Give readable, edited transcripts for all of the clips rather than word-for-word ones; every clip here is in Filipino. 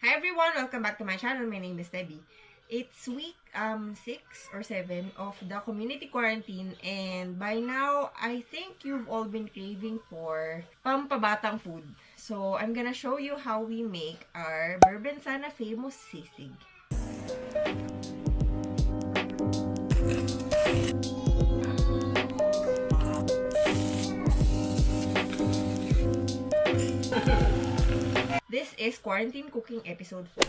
Hi everyone! Welcome back to my channel. My name is Debbie. It's week 6 or 7 of the community quarantine, and by now, I think you've all been craving for pampabatang food. So, I'm gonna show you how we make our Bourbon Sana famous sisig. This is quarantine cooking episode 4.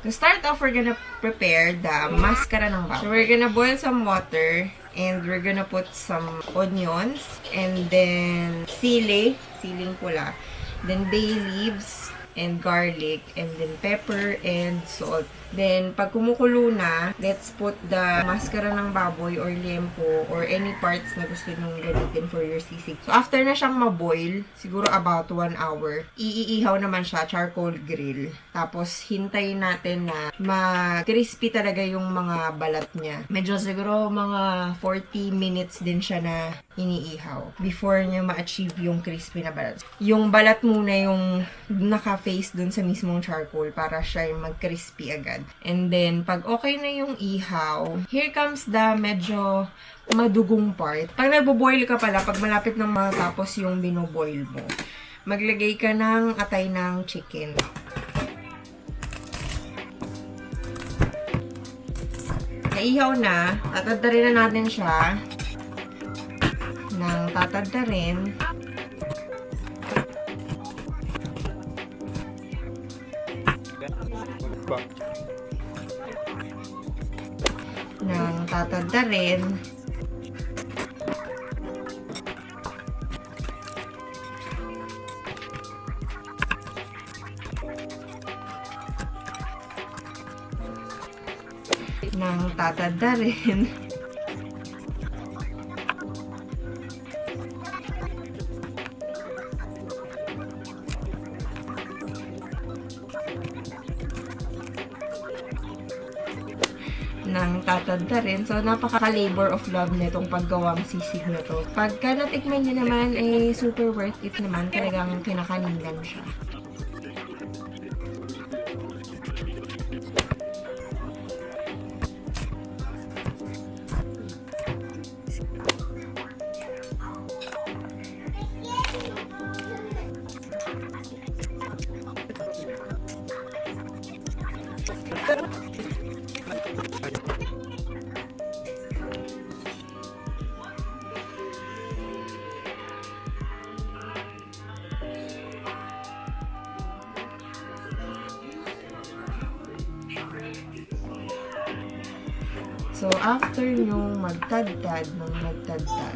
To start off, we're gonna prepare the mascara ng baboy. So, we're gonna boil some water and we're gonna put some onions and then siling pula, then bay leaves and garlic and then pepper and salt. Then, pag kumukulo na, let's put the mascara ng baboy or liempo or any parts na gusto nyo gamitin for your sisig. So, after na siyang maboil, siguro about 1 hour, iihaw naman siya, charcoal grill. Tapos, hintayin natin na ma-crispy talaga yung mga balat niya. Medyo siguro mga 40 minutes din siya na iniihaw before niya ma-achieve yung crispy na balat. Yung balat muna yung naka-face dun sa mismong charcoal para siya yung mag-crispy agad. And then, pag okay na yung ihaw, here comes the medyo madugong part. Pag nagbo-boil ka pala, pag malapit nang matapos yung binoboil mo, maglagay ka ng atay ng chicken. Naihaw na, tatadtarin na natin siya ng tatadtarin. Nang tatadtarin. Nang tatadtarin. Nang tatadtarin. So, napaka-labor of love nitong paggawang sisig na to. Pagka natikman nyo naman, super worth it naman. Talagang kinakanilan siya. So, after nyung magtadtad,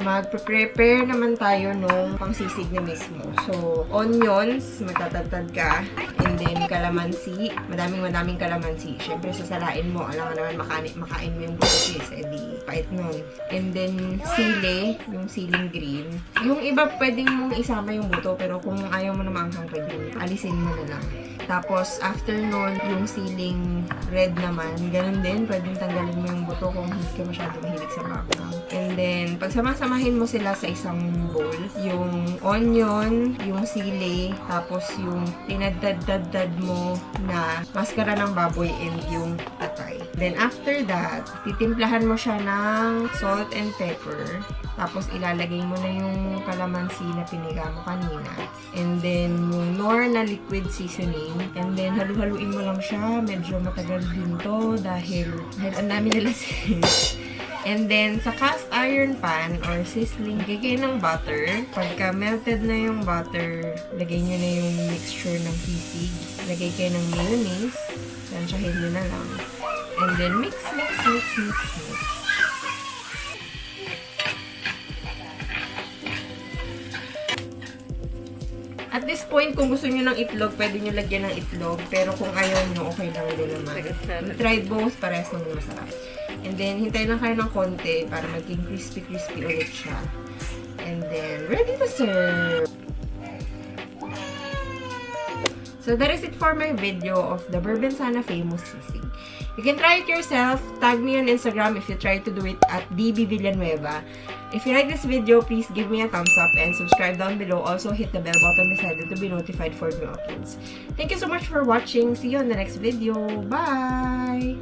mag-prepare naman tayo nung pangsisig na mismo. So, onions, magtatadtad ka. And then, kalamansi. Madaming kalamansi. Siyempre, sasalain mo. Alam mo naman, makain mo yung buto sis. Di, pait nun. And then, sili. Yung siling green. Yung iba, pwedeng mong isama yung buto. Pero kung ayaw mo na maanghang, pwedeng alisin mo na lang. Tapos, after nun, yung siling red naman, ganun din, pwedeng tanggalin mo yung buto kung hindi ka masyado mahilig sa maanghang. And then, pag sama-samahin mo sila sa isang bowl, yung onion, yung sili, tapos yung tinadad mo na maskara ng baboy and yung atay. Then, after that, titimplahan mo siya ng salt and pepper. Tapos, ilalagay mo na yung kalamansi na piniga mo kanina. And then, yung nor na liquid seasoning. And then, halu-haluin mo lang siya. Medyo matagal din to dahil ang dami nila And then, sa cast iron pan or sizzling, lagay ng butter. Pagka melted na yung butter, lagay nyo na yung mixture ng sisig. Lagay kayo ng mayonnaise. Tansyahin nyo na lang. And then, mix. At this point, kung gusto nyo ng itlog, pwede nyo lagyan ng itlog. Pero kung ayaw nyo, okay lang din naman. We tried both, parehas naman masarap. And then, hintay lang kayo ng konti para maging crispy ulit siya. And then, ready to serve! So, So that is it for my video of the Berbensana famous sisig. You can try it yourself. Tag me on Instagram if you try to do it at DB Villanueva. If you like this video, please give me a thumbs up and subscribe down below. Also, hit the bell button beside it to be notified for new uploads. Thank you so much for watching. See you on the next video. Bye!